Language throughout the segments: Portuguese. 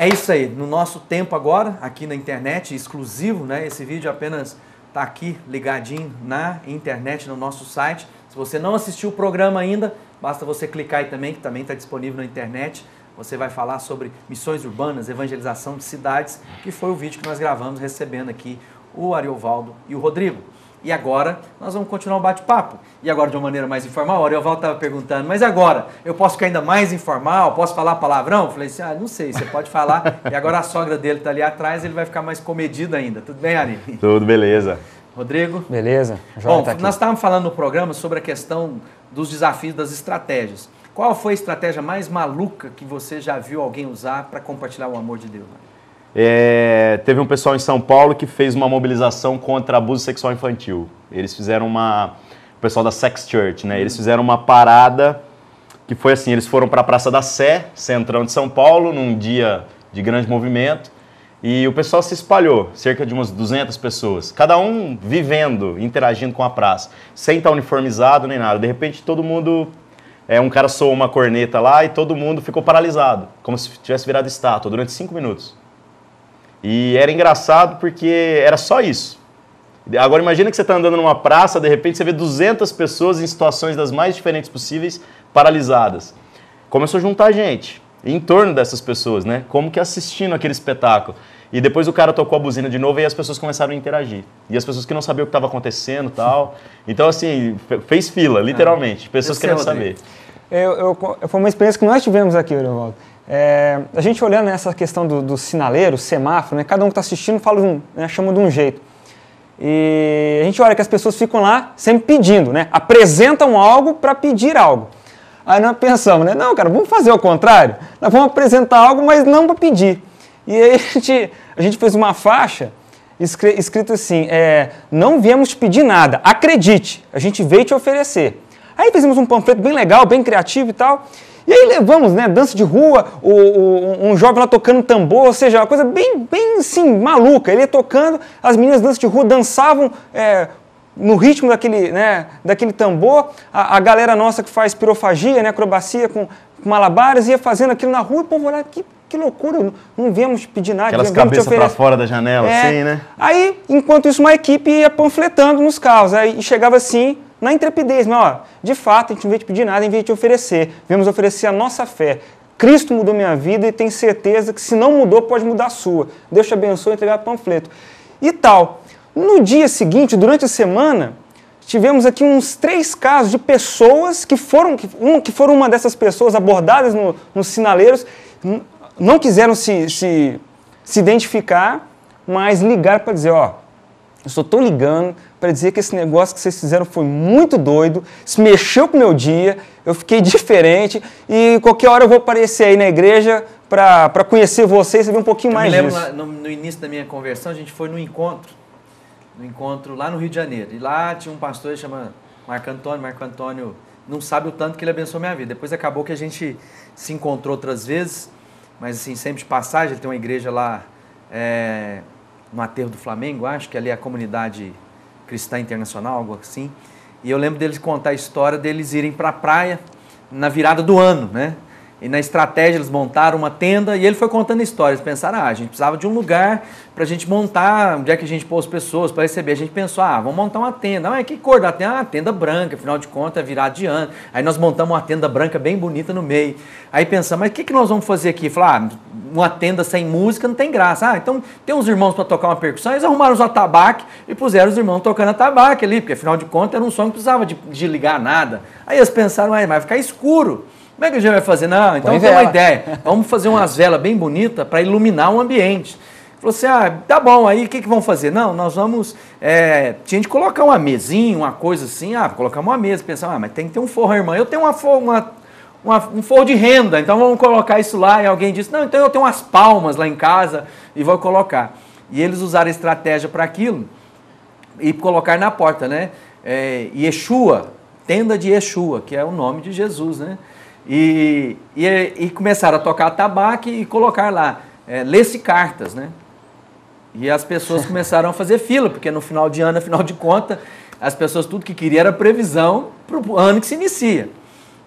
É isso aí, no nosso tempo agora, aqui na internet, exclusivo, né? Esse vídeo apenas está aqui ligadinho na internet, no nosso site. Se você não assistiu o programa ainda, basta você clicar aí também, que também está disponível na internet. Você vai falar sobre missões urbanas, evangelização de cidades, que foi o vídeo que nós gravamos recebendo aqui o Ariovaldo e o Rodrigo. E agora nós vamos continuar o bate-papo. E agora de uma maneira mais informal, o Ariovaldo estava perguntando, mas agora, eu posso ficar ainda mais informal? Posso falar palavrão? Eu falei assim, não sei, você pode falar. E agora a sogra dele está ali atrás, ele vai ficar mais comedido ainda. Tudo bem, Ari? Tudo beleza. Rodrigo? Beleza. Bom, nós estávamos falando no programa sobre a questão dos desafios das estratégias. Qual foi a estratégia mais maluca que você já viu alguém usar para compartilhar o amor de Deus? Teve um pessoal em São Paulo que fez uma mobilização contra abuso sexual infantil. Eles fizeram o pessoal da Sex Church, né? Eles fizeram uma parada que foi assim, eles foram para a Praça da Sé, centrão de São Paulo, num dia de grande movimento, e o pessoal se espalhou, cerca de umas 200 pessoas, cada um vivendo, interagindo com a praça, sem estar uniformizado nem nada. De repente todo mundo, um cara soou uma corneta lá e todo mundo ficou paralisado, como se tivesse virado estátua durante 5 minutos. E era engraçado porque era só isso. Agora imagina que você está andando numa praça, de repente você vê 200 pessoas em situações das mais diferentes possíveis, paralisadas. Começou a juntar gente em torno dessas pessoas, né? Como que assistindo aquele espetáculo. E depois o cara tocou a buzina de novo e as pessoas começaram a interagir. E as pessoas que não sabiam o que estava acontecendo e tal. Então, assim, fez fila, literalmente. Pessoas querendo saber. Foi uma experiência que nós tivemos aqui, Ariovaldo. A gente olhando nessa questão do sinaleiro, semáforo, né? Cada um que está assistindo chama de um jeito. E a gente olha que as pessoas ficam lá sempre pedindo, né? Apresentam algo para pedir algo. Aí nós pensamos, né? Não, cara, vamos fazer o contrário. Nós vamos apresentar algo, mas não para pedir. E aí a gente fez uma faixa escrito assim, não viemos te pedir nada, acredite, a gente veio te oferecer. Aí fizemos um panfleto bem legal, bem criativo e tal. E aí levamos, né, dança de rua, um jovem lá tocando tambor, ou seja, uma coisa bem assim, maluca. Ele ia tocando, as meninas danças de rua dançavam no ritmo daquele tambor. A galera nossa que faz pirofagia, né, acrobacia com malabares, ia fazendo aquilo na rua e o povo olhava, que loucura, não viemos pedir nada. Aquelas cabeças para fora da janela, assim, né? Aí, enquanto isso, uma equipe ia panfletando nos carros, aí chegava assim, na intrepidez, mas de fato, a gente não veio te pedir nada, a gente veio te oferecer. Viemos oferecer a nossa fé. Cristo mudou minha vida e tenho certeza que se não mudou, pode mudar a sua. Deus te abençoe e entregar o panfleto. E tal. No dia seguinte, durante a semana, tivemos aqui uns 3 casos de pessoas que foram uma dessas pessoas abordadas nos sinaleiros, não quiseram se identificar, mas ligaram para dizer, eu só estou ligando para dizer que esse negócio que vocês fizeram foi muito doido, se mexeu com o meu dia, eu fiquei diferente e qualquer hora eu vou aparecer aí na igreja para conhecer vocês e ver um pouquinho mais disso. Eu me lembro no início da minha conversão, a gente foi no encontro lá no Rio de Janeiro. E lá tinha um pastor que chama Marco Antônio não sabe o tanto que ele abençoou minha vida. Depois acabou que a gente se encontrou outras vezes, mas assim, sempre de passagem. Ele tem uma igreja lá no Aterro do Flamengo, acho que ali é a Comunidade Cristã Internacional, algo assim. E eu lembro deles contar a história deles irem para a praia na virada do ano, né? E na estratégia eles montaram uma tenda e ele foi contando histórias. Pensaram, a gente precisava de um lugar para a gente montar, onde é que a gente pôs pessoas para receber. A gente pensou, vamos montar uma tenda. Mas que cor da tenda? Tenda branca, afinal de contas é virada de ano. Aí nós montamos uma tenda branca bem bonita no meio. Aí pensamos, mas o que nós vamos fazer aqui? Falaram, uma tenda sem música não tem graça. Então tem uns irmãos para tocar uma percussão, eles arrumaram os atabaques e puseram os irmãos tocando atabaque ali, porque afinal de contas era um som que precisava de ligar nada. Aí eles pensaram, mas vai ficar escuro. Como é que a gente vai fazer? Não, então tem uma ideia. Vamos fazer umas velas bem bonitas para iluminar o ambiente. Falou assim, tá bom, aí o que vão fazer? Não, nós vamos, tinha de colocar uma mesinha, uma coisa assim, colocamos uma mesa, pensamos, mas tem que ter um forro, irmã. Eu tenho um forro de renda, então vamos colocar isso lá. E alguém disse, não, então eu tenho umas palmas lá em casa e vou colocar. E eles usaram a estratégia para aquilo e colocar na porta, né? Yeshua, tenda de Yeshua, que é o nome de Jesus, né? E começaram a tocar atabaque e colocar lá, lê-se cartas, né? E as pessoas começaram a fazer fila, porque no final de ano, afinal de contas, as pessoas tudo que queriam era previsão para o ano que se inicia.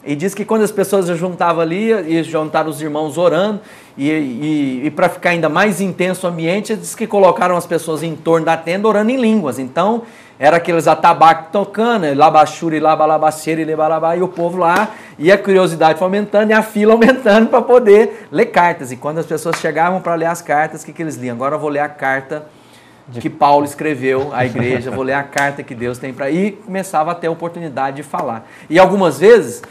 E diz que quando as pessoas se juntavam ali, e juntaram os irmãos orando, e para ficar ainda mais intenso o ambiente, diz que colocaram as pessoas em torno da tenda orando em línguas. Então, era aqueles atabaques tocando, labachuri, labalabaceira, lebalabá, e o povo lá, e a curiosidade foi aumentando, e a fila aumentando para poder ler cartas. E quando as pessoas chegavam para ler as cartas, o que eles liam? Agora eu vou ler a carta que Paulo escreveu à igreja, vou ler a carta que Deus tem para... E começava a ter a oportunidade de falar. E algumas vezes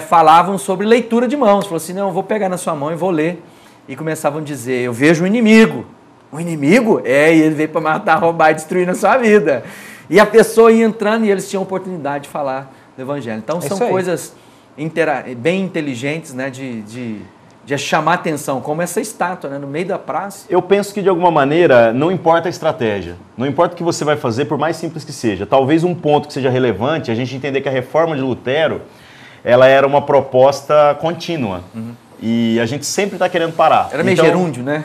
falavam sobre leitura de mãos. Falou assim, não, eu vou pegar na sua mão e vou ler. E começavam a dizer, eu vejo o inimigo. O inimigo? E ele veio para matar, roubar e destruir na sua vida. E a pessoa ia entrando e eles tinham a oportunidade de falar do evangelho. Então são coisas bem inteligentes, né, de chamar atenção, como essa estátua, né, no meio da praça. Eu penso que, de alguma maneira, não importa a estratégia, não importa o que você vai fazer, por mais simples que seja. Talvez um ponto que seja relevante, a gente entender que a reforma de Lutero, ela era uma proposta contínua. E a gente sempre está querendo parar. Era meio gerúndio, né?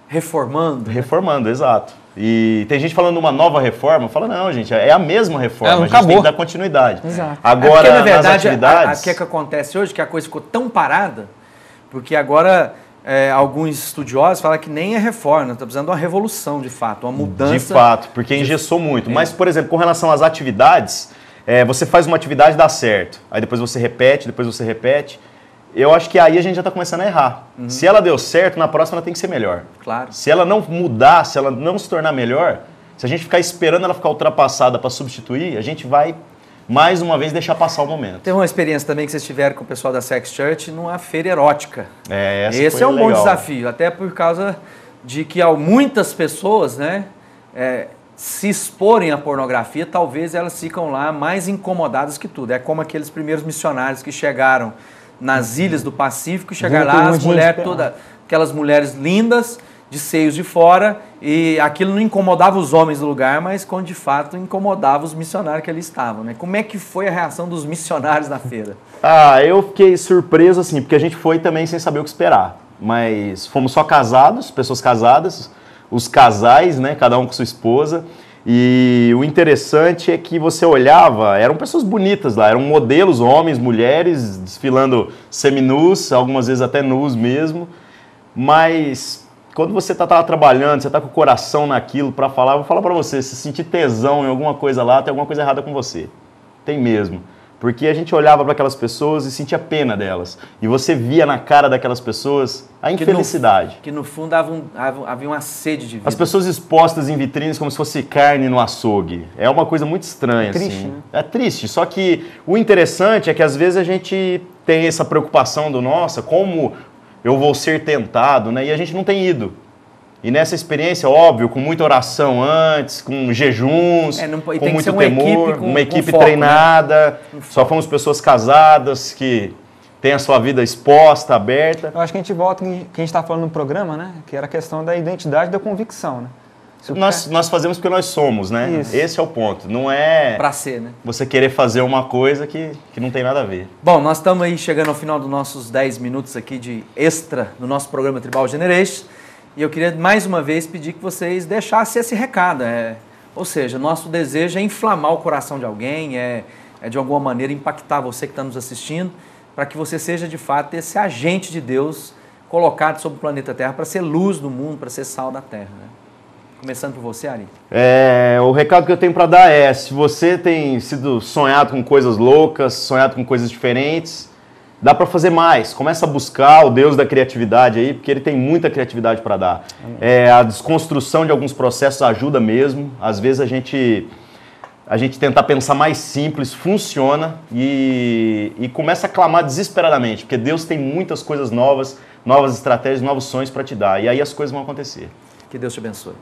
Reformando. Reformando, exato. E tem gente falando uma nova reforma, fala, não, gente, é a mesma reforma, a gente acabou. tem que dar continuidade. Exato. Agora, porque, na verdade, nas atividades... O que acontece hoje, que a coisa ficou tão parada, porque agora alguns estudiosos falam que nem é reforma, está precisando de uma revolução, de fato, uma mudança. De fato, porque engessou muito. Mas, por exemplo, com relação às atividades, você faz uma atividade e dá certo, aí depois você repete, eu acho que aí a gente já está começando a errar. Se ela deu certo, na próxima ela tem que ser melhor. Claro. Se ela não mudar, se ela não se tornar melhor, se a gente ficar esperando ela ficar ultrapassada para substituir, a gente vai, mais uma vez, deixar passar o momento. Tem uma experiência também que vocês tiveram com o pessoal da Sex Church numa feira erótica. Esse é um bom desafio, até por causa de que muitas pessoas, né, se exporem à pornografia, talvez elas ficam lá mais incomodadas que tudo. É como aqueles primeiros missionários que chegaram nas ilhas do Pacífico, e chegaram lá, aquelas mulheres lindas, de seios de fora, e aquilo não incomodava os homens do lugar, mas quando de fato incomodava os missionários que ali estavam, né? Como é que foi a reação dos missionários na feira? Eu fiquei surpreso, assim, porque a gente foi também sem saber o que esperar. Mas fomos só casados, pessoas casadas, os casais, né? Cada um com sua esposa. E o interessante é que você olhava, eram pessoas bonitas lá, eram modelos, homens, mulheres, desfilando seminus, algumas vezes até nus mesmo. Mas quando você está trabalhando, você está com o coração naquilo para falar, eu vou falar para você, se sentir tesão em alguma coisa lá, tem alguma coisa errada com você. Tem mesmo. Porque a gente olhava para aquelas pessoas e sentia pena delas. E você via na cara daquelas pessoas a infelicidade. Que no fundo havia uma sede de vida. As pessoas expostas em vitrines como se fosse carne no açougue. É uma coisa muito estranha. Triste, assim. né? É triste. Só que o interessante é que às vezes a gente tem essa preocupação do, nossa, como eu vou ser tentado, né? E a gente não tem ido. E nessa experiência, óbvio, com muita oração antes, com jejuns, com muito temor, uma equipe treinada, né? Só fomos pessoas casadas que têm a sua vida exposta, aberta. Eu acho que a gente volta no que a gente estava falando no programa, né? Que era a questão da identidade e da convicção, né? Nós fazemos porque nós somos, né? Isso. Esse é o ponto. Não é pra ser, né? Você querer fazer uma coisa que não tem nada a ver. Bom, nós estamos aí chegando ao final dos nossos 10 minutos aqui de extra do nosso programa Tribal Generation. E eu queria mais uma vez pedir que vocês deixassem esse recado. Ou seja, nosso desejo é inflamar o coração de alguém, de alguma maneira impactar você que está nos assistindo, para que você seja de fato esse agente de Deus colocado sobre o planeta Terra para ser luz do mundo, para ser sal da Terra. Né? Começando por você, Ari. O recado que eu tenho para dar se você tem sido sonhado com coisas loucas, sonhado com coisas diferentes, dá para fazer mais. Começa a buscar o Deus da criatividade aí, porque ele tem muita criatividade para dar. A desconstrução de alguns processos ajuda mesmo. Às vezes a gente tentar pensar mais simples funciona e começa a clamar desesperadamente, porque Deus tem muitas coisas novas, novas estratégias, novos sonhos para te dar. E aí as coisas vão acontecer. Que Deus te abençoe.